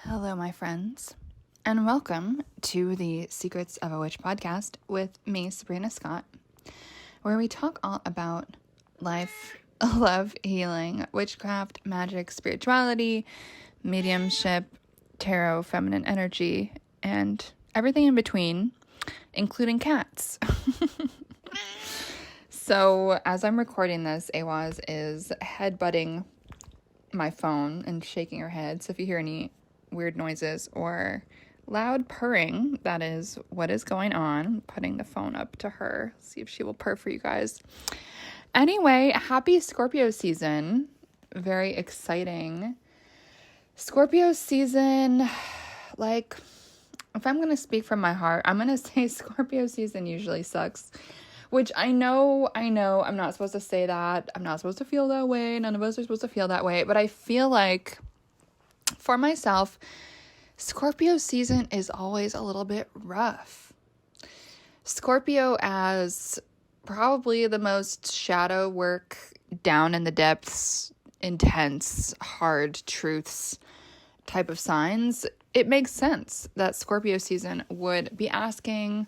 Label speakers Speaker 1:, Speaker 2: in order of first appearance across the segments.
Speaker 1: Hello, my friends, and welcome to the Secrets of a Witch podcast with me, Sabrina Scott, where we talk all about life, love, healing, witchcraft, magic, spirituality, mediumship, tarot, feminine energy, and everything in between, including cats. So, as I'm recording this, Awaz is headbutting my phone and shaking her head. So if you hear any weird noises or loud purring, that is what is going on. I'm putting the phone up to her, see if she will purr for you guys. Anyway, happy Scorpio season. Very exciting. Scorpio season, like, if I'm going to speak from my heart, I'm going to say Scorpio season usually sucks. Which I know, I'm not supposed to say that. I'm not supposed to feel that way. None of us are supposed to feel that way. But I feel like, for myself, Scorpio season is always a little bit rough. Scorpio as probably the most shadow work, down in the depths, intense, hard truths type of signs. It makes sense that Scorpio season would be asking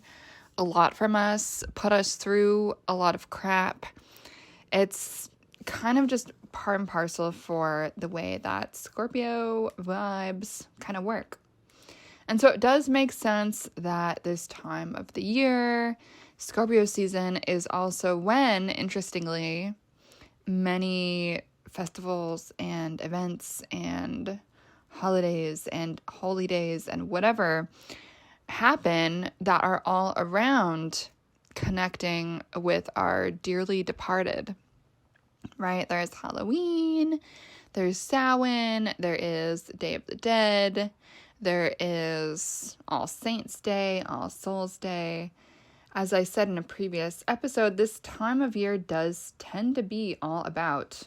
Speaker 1: a lot from us, put us through a lot of crap. It's kind of just part and parcel for the way that Scorpio vibes kind of work. And so it does make sense that this time of the year, Scorpio season, is also when, interestingly, many festivals and events and holidays and holy days and whatever happen that are all around connecting with our dearly departed, right? There's Halloween, there's Samhain, there is Day of the Dead, there is All Saints Day, All Souls Day. As I said in a previous episode, this time of year does tend to be all about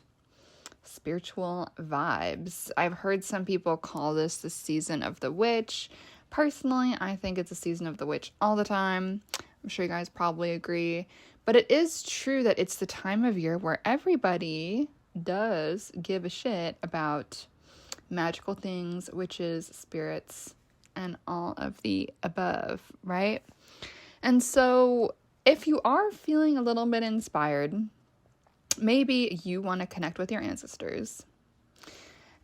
Speaker 1: spiritual vibes. I've heard some people call this the season of the witch. Personally, I think it's a season of the witch all the time. I'm sure you guys probably agree. But it is true that it's the time of year where everybody does give a shit about magical things, witches, spirits, and all of the above, right? And so if you are feeling a little bit inspired, maybe you want to connect with your ancestors.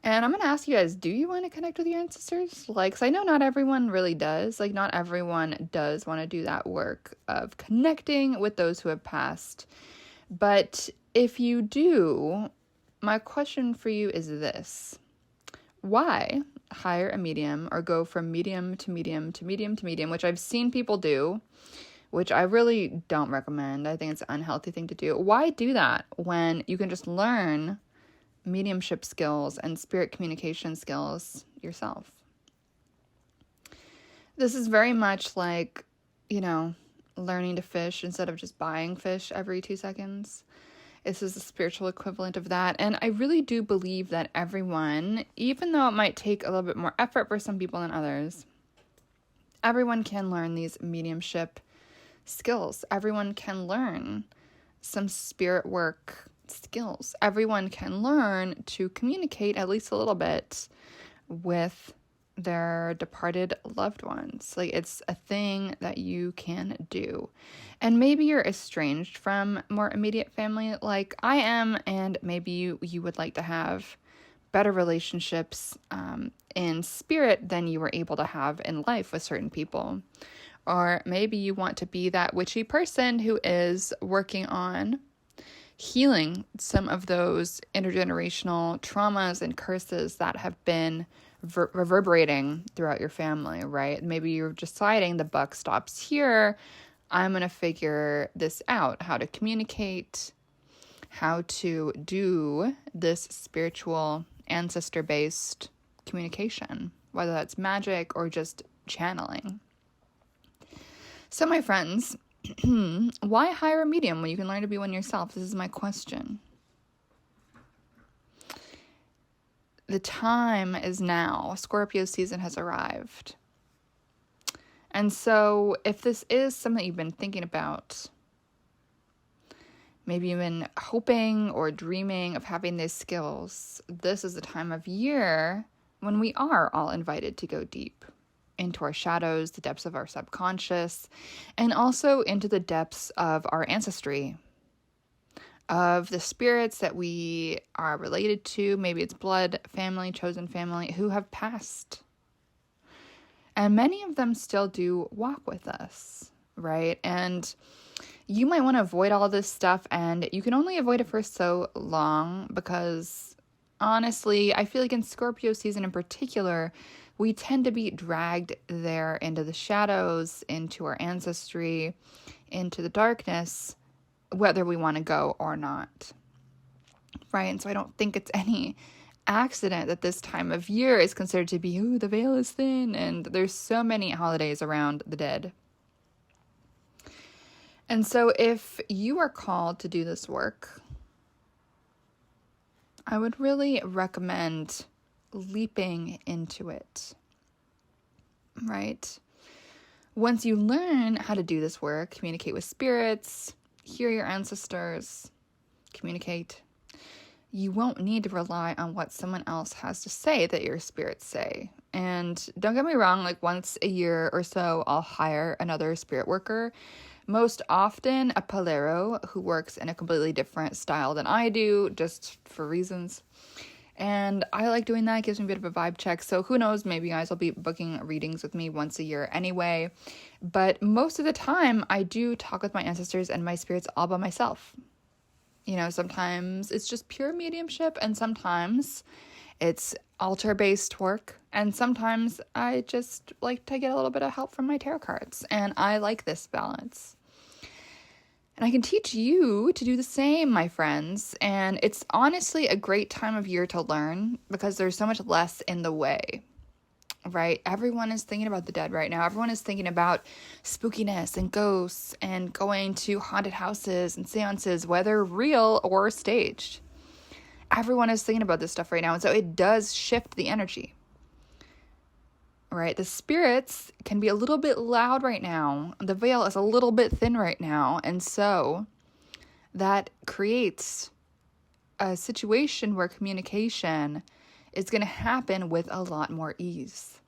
Speaker 1: And I'm going to ask you guys, do you want to connect with your ancestors? Like, 'cause I know not everyone really does. Like, not everyone does want to do that work of connecting with those who have passed. But if you do, my question for you is this. Why hire a medium or go from medium to medium to medium to medium, which I've seen people do, which I really don't recommend. I think it's an unhealthy thing to do. Why do that when you can just learn mediumship skills and spirit communication skills yourself? This is very much like, learning to fish instead of just buying fish every 2 seconds. This is the spiritual equivalent of that. And I really do believe that everyone, even though it might take a little bit more effort for some people than others, everyone can learn these mediumship skills. Everyone can learn some spirit work skills. Everyone can learn to communicate at least a little bit with their departed loved ones. Like, it's a thing that you can do. And maybe you're estranged from more immediate family like I am, and maybe you would like to have better relationships in spirit than you were able to have in life with certain people. Or maybe you want to be that witchy person who is working on healing some of those intergenerational traumas and curses that have been reverberating throughout your family, right? Maybe you're deciding the buck stops here. I'm going to figure this out, how to communicate, how to do this spiritual ancestor-based communication, whether that's magic or just channeling. So my friends, why hire a medium when you can learn to be one yourself? This is my question. The time is now. Scorpio season has arrived. And so if this is something you've been thinking about, maybe you've been hoping or dreaming of having these skills, this is the time of year when we are all invited to go deep into our shadows, the depths of our subconscious, and also into the depths of our ancestry, of the spirits that we are related to, maybe it's blood, family, chosen family, who have passed. And many of them still do walk with us, right? And you might want to avoid all this stuff, and you can only avoid it for so long because honestly, I feel like in Scorpio season in particular, we tend to be dragged there into the shadows, into our ancestry, into the darkness, whether we want to go or not, right? And so I don't think it's any accident that this time of year is considered to be, ooh, the veil is thin, and there's so many holidays around the dead. And so if you are called to do this work, I would really recommend leaping into it, right? Once you learn how to do this work, communicate with spirits, hear your ancestors, communicate, you won't need to rely on what someone else has to say that your spirits say. And don't get me wrong, like once a year or so, I'll hire another spirit worker, most often a palero who works in a completely different style than I do, just for reasons. And I like doing that. It gives me a bit of a vibe check. So who knows, maybe you guys will be booking readings with me once a year anyway. But most of the time, I do talk with my ancestors and my spirits all by myself. You know, sometimes it's just pure mediumship, and sometimes it's altar-based work, and sometimes I just like to get a little bit of help from my tarot cards, and I like this balance. And I can teach you to do the same, my friends, and it's honestly a great time of year to learn because there's so much less in the way, right? Everyone is thinking about the dead right now. Everyone is thinking about spookiness and ghosts and going to haunted houses and seances, whether real or staged. Everyone is thinking about this stuff right now, and so it does shift the energy, right? The spirits can be a little bit loud right now. The veil is a little bit thin right now, and so that creates a situation where communication is going to happen with a lot more ease.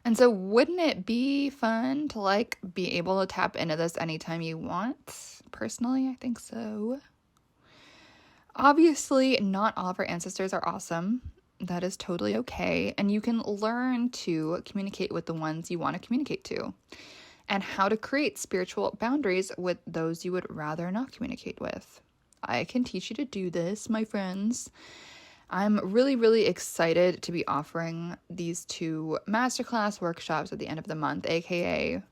Speaker 1: And so wouldn't it be fun to like be able to tap into this anytime you want? Personally, I think so. Obviously, not all of our ancestors are awesome. That is totally okay. And you can learn to communicate with the ones you want to communicate to, and how to create spiritual boundaries with those you would rather not communicate with. I can teach you to do this, my friends. I'm really, really excited to be offering these 2 masterclass workshops at the end of the month, aka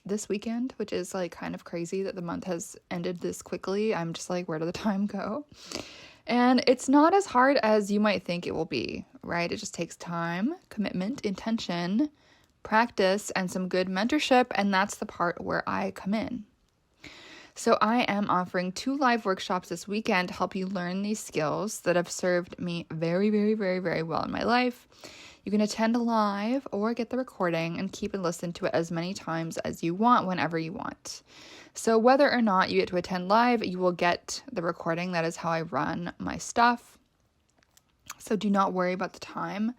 Speaker 1: this weekend, which is like kind of crazy that the month has ended this quickly. I'm just like, where did the time go? And it's not as hard as you might think it will be, right? It just takes time, commitment, intention, practice, and some good mentorship, and that's the part where I come in. So I am offering 2 live workshops this weekend to help you learn these skills that have served me very, very, very, very well in my life. You can attend live or get the recording and keep and listen to it as many times as you want, whenever you want. So whether or not you get to attend live, you will get the recording. That is how I run my stuff. So do not worry about the time.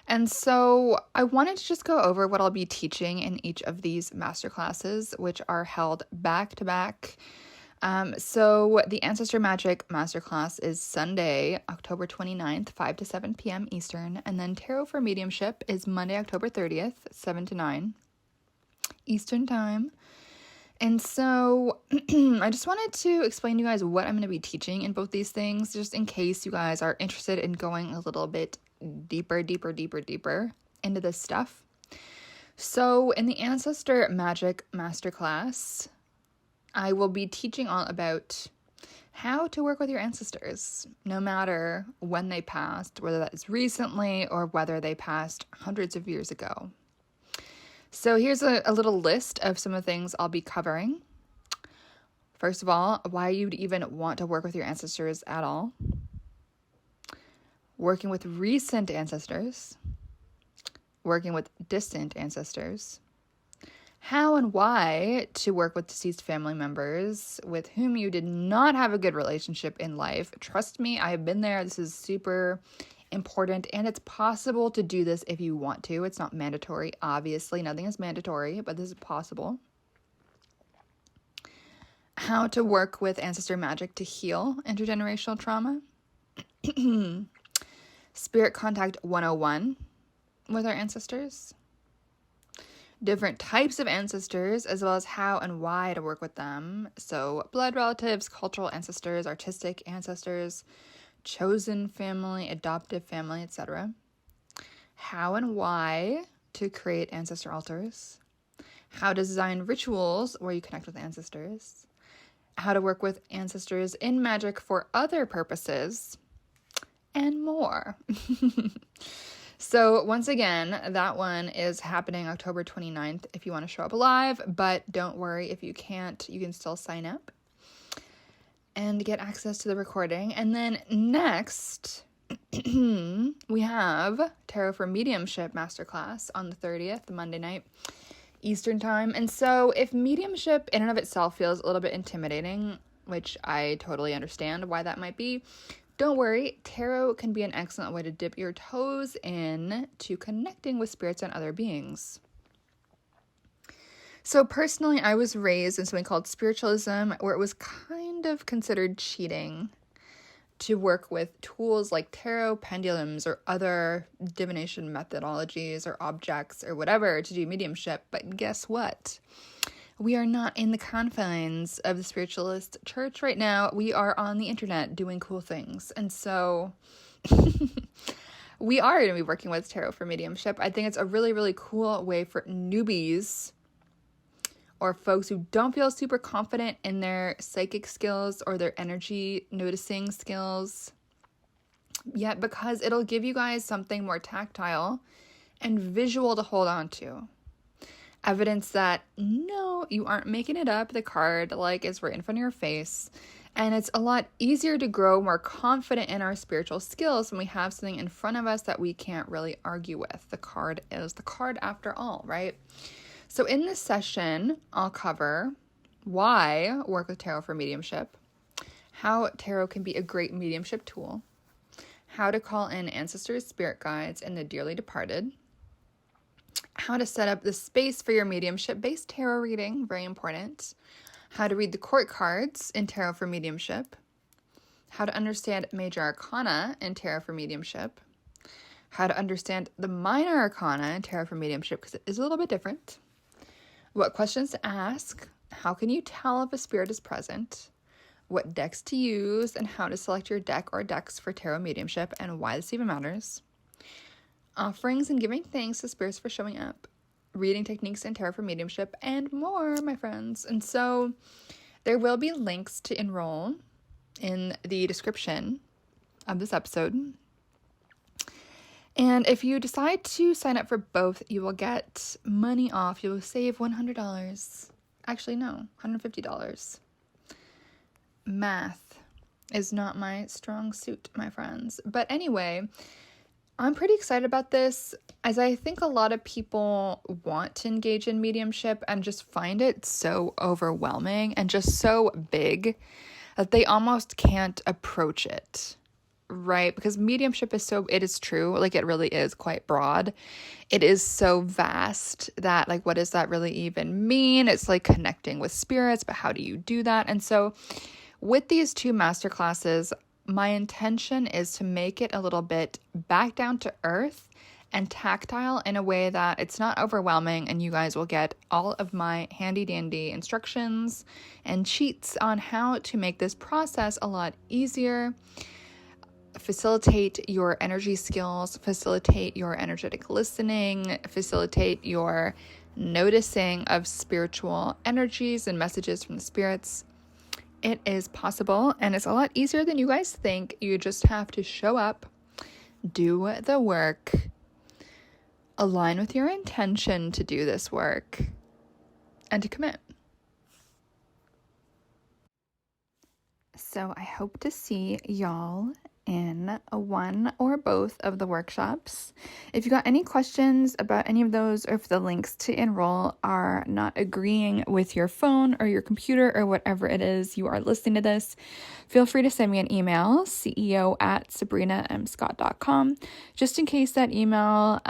Speaker 1: And so I wanted to just go over what I'll be teaching in each of these masterclasses, which are held back to back. So the Ancestor Magic Masterclass is Sunday, October 29th, 5 to 7 p.m. Eastern. And then Tarot for Mediumship is Monday, October 30th, 7 to 9 Eastern Time. And so I just wanted to explain to you guys what I'm going to be teaching in both these things, just in case you guys are interested in going a little bit deeper into this stuff. So in the Ancestor Magic Masterclass, I will be teaching all about how to work with your ancestors, no matter when they passed, whether that is recently or whether they passed hundreds of years ago. So here's a little list of some of the things I'll be covering. First of all, why you'd even want to work with your ancestors at all. Working with recent ancestors. Working with distant ancestors. How and why to work with deceased family members with whom you did not have a good relationship in life. Trust me, I have been there. This is super important, and it's possible to do this if you want to. It's not mandatory, obviously. Nothing is mandatory, but this is possible. How to work with ancestor magic to heal intergenerational trauma. Spirit Contact 101 with our ancestors. Different types of ancestors, as well as how and why to work with them. So blood relatives, cultural ancestors, artistic ancestors, chosen family, adoptive family, etc. How and why to create ancestor altars. How to design rituals where you connect with ancestors. How to work with ancestors in magic for other purposes, and more. So once again, that one is happening October 29th if you want to show up live, but don't worry, if you can't, you can still sign up and get access to the recording. And then next, we have Tarot for Mediumship Masterclass on the 30th, Monday night, Eastern Time. And so if mediumship in and of itself feels a little bit intimidating, which I totally understand why that might be, don't worry, tarot can be an excellent way to dip your toes in to connecting with spirits and other beings. So personally, I was raised in something called spiritualism, where it was kind of considered cheating to work with tools like tarot, pendulums, or other divination methodologies or objects or whatever to do mediumship. But guess what? We are not in the confines of the spiritualist church right now. We are on the internet doing cool things. And so we are going to be working with tarot for mediumship. I think it's a really, really cool way for newbies or folks who don't feel super confident in their psychic skills or their energy noticing skills yet, because it'll give you guys something more tactile and visual to hold on to. Evidence that, no, you aren't making it up. The card, is right in front of your face. And it's a lot easier to grow more confident in our spiritual skills when we have something in front of us that we can't really argue with. The card is the card after all, right? So in this session, I'll cover why work with tarot for mediumship, how tarot can be a great mediumship tool, how to call in ancestors, spirit guides, and the dearly departed, how to set up the space for your mediumship-based tarot reading, very important, how to read the court cards in tarot for mediumship, how to understand major arcana in tarot for mediumship, how to understand the minor arcana in tarot for mediumship, because it is a little bit different, what questions to ask, how can you tell if a spirit is present, what decks to use, and how to select your deck or decks for tarot mediumship, and why this even matters, offerings and giving thanks to spirits for showing up, reading techniques in tarot for mediumship, and more, my friends. And so there will be links to enroll in the description of this episode. And if you decide to sign up for both, you will get money off. You will save $100. Actually, no, $150. Math is not my strong suit, my friends. But anyway, I'm pretty excited about this, as I think a lot of people want to engage in mediumship and just find it so overwhelming and just so big that they almost can't approach it, right? Because mediumship is it is true, it really is quite broad. It is so vast that, what does that really even mean? It's connecting with spirits, but how do you do that? And so with these two masterclasses, my intention is to make it a little bit back down to earth and tactile in a way that it's not overwhelming, and you guys will get all of my handy dandy instructions and cheats on how to make this process a lot easier, facilitate your energy skills, facilitate your energetic listening, facilitate your noticing of spiritual energies and messages from the spirits. It is possible, and it's a lot easier than you guys think. You just have to show up, do the work, align with your intention to do this work, and to commit. So I hope to see y'all in one or both of the workshops. If you got any questions about any of those, or if the links to enroll are not agreeing with your phone or your computer or whatever it is you are listening to this, feel free to send me an email, ceo@sabrinamscott.com, just in case that email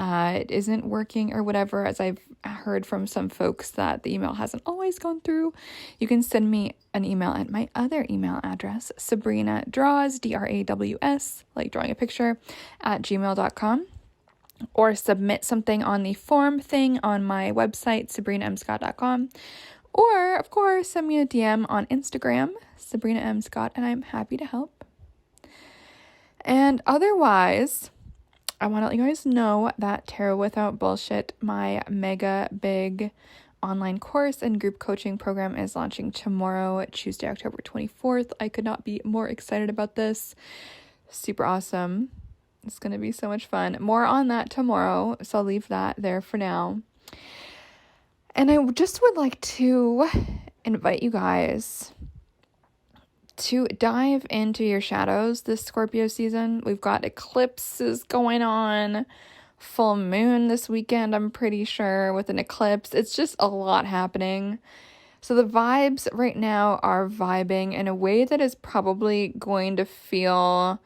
Speaker 1: isn't working or whatever, as I've heard from some folks that the email hasn't always gone through. You can send me an email at my other email address, Sabrina Draws, DRAWS, like drawing a picture, @gmail.com, or submit something on the form thing on my website, sabrinamscott.com, or, of course, send me a DM on Instagram, Sabrina M. Scott, and I'm happy to help. And otherwise, I want to let you guys know that Tarot Without Bullshit, my mega big online course and group coaching program, is launching tomorrow, Tuesday, October 24th. I could not be more excited about this. Super awesome. It's going to be so much fun. More on that tomorrow, so I'll leave that there for now. And I just would like to invite you guys to dive into your shadows this Scorpio season. We've got eclipses going on, full moon this weekend, I'm pretty sure, with an eclipse. It's just a lot happening. So the vibes right now are vibing in a way that is probably going to feel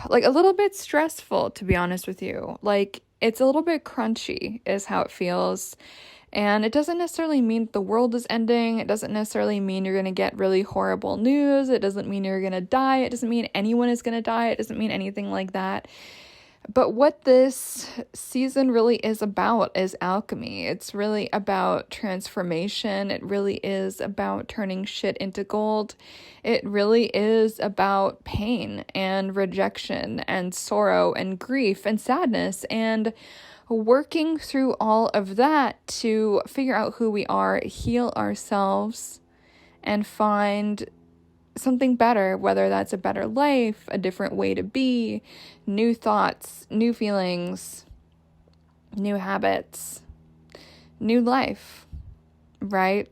Speaker 1: like a little bit stressful, to be honest with you. Like, it's a little bit crunchy is how it feels. And it doesn't necessarily mean the world is ending. It doesn't necessarily mean you're going to get really horrible news. It doesn't mean you're going to die. It doesn't mean anyone is going to die. It doesn't mean anything like that. But what this season really is about is alchemy. It's really about transformation. It really is about turning shit into gold. It really is about pain and rejection and sorrow and grief and sadness, and working through all of that to figure out who we are, heal ourselves, and find something better, whether that's a better life, a different way to be, new thoughts, new feelings, new habits, new life, right?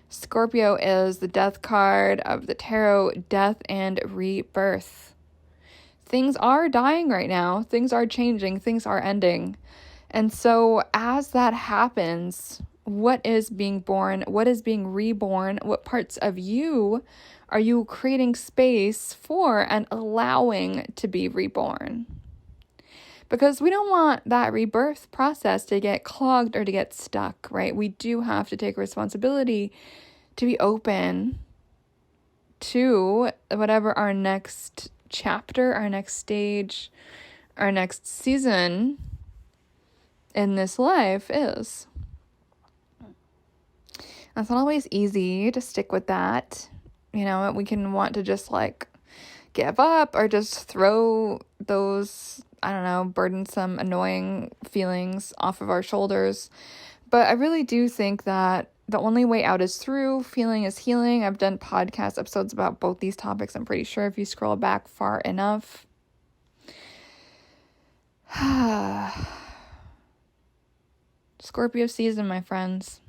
Speaker 1: Scorpio is the death card of the tarot, death and rebirth. Things are dying right now. Things are changing. Things are ending. And so as that happens, what is being born? What is being reborn? What parts of you are you creating space for and allowing to be reborn? Because we don't want that rebirth process to get clogged or to get stuck, right? We do have to take responsibility to be open to whatever our next chapter, our next stage, our next season in this life is. It's not always easy to stick with that. You know, we can want to just like give up or just throw those, I don't know, burdensome, annoying feelings off of our shoulders. But I really do think that the only way out is through. Feeling is healing. I've done podcast episodes about both these topics, I'm pretty sure, if you scroll back far enough. Scorpio season, my friends.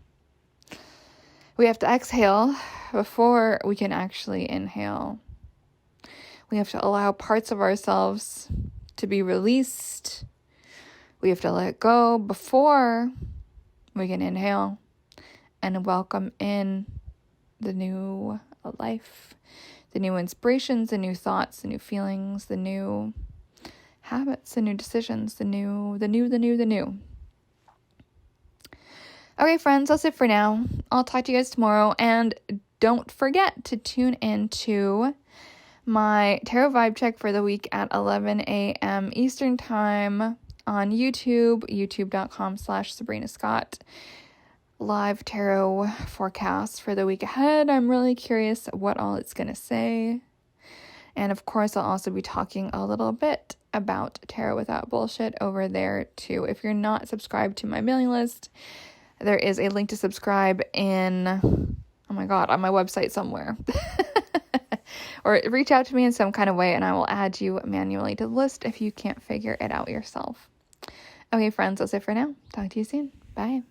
Speaker 1: We have to exhale before we can actually inhale. We have to allow parts of ourselves to be released. We have to let go before we can inhale and welcome in the new life, the new inspirations, the new thoughts, the new feelings, the new habits, the new decisions, the new. Okay, friends, that's it for now. I'll talk to you guys tomorrow. And don't forget to tune in to my tarot vibe check for the week at 11 a.m. Eastern time on YouTube, youtube.com/Sabrina Scott. Live tarot forecast for the week ahead. I'm really curious what all it's going to say. And of course, I'll also be talking a little bit about Tarot Without Bullshit over there too. If you're not subscribed to my mailing list, there is a link to subscribe on my website somewhere. Or reach out to me in some kind of way and I will add you manually to the list if you can't figure it out yourself. Okay, friends, that's it for now. Talk to you soon. Bye.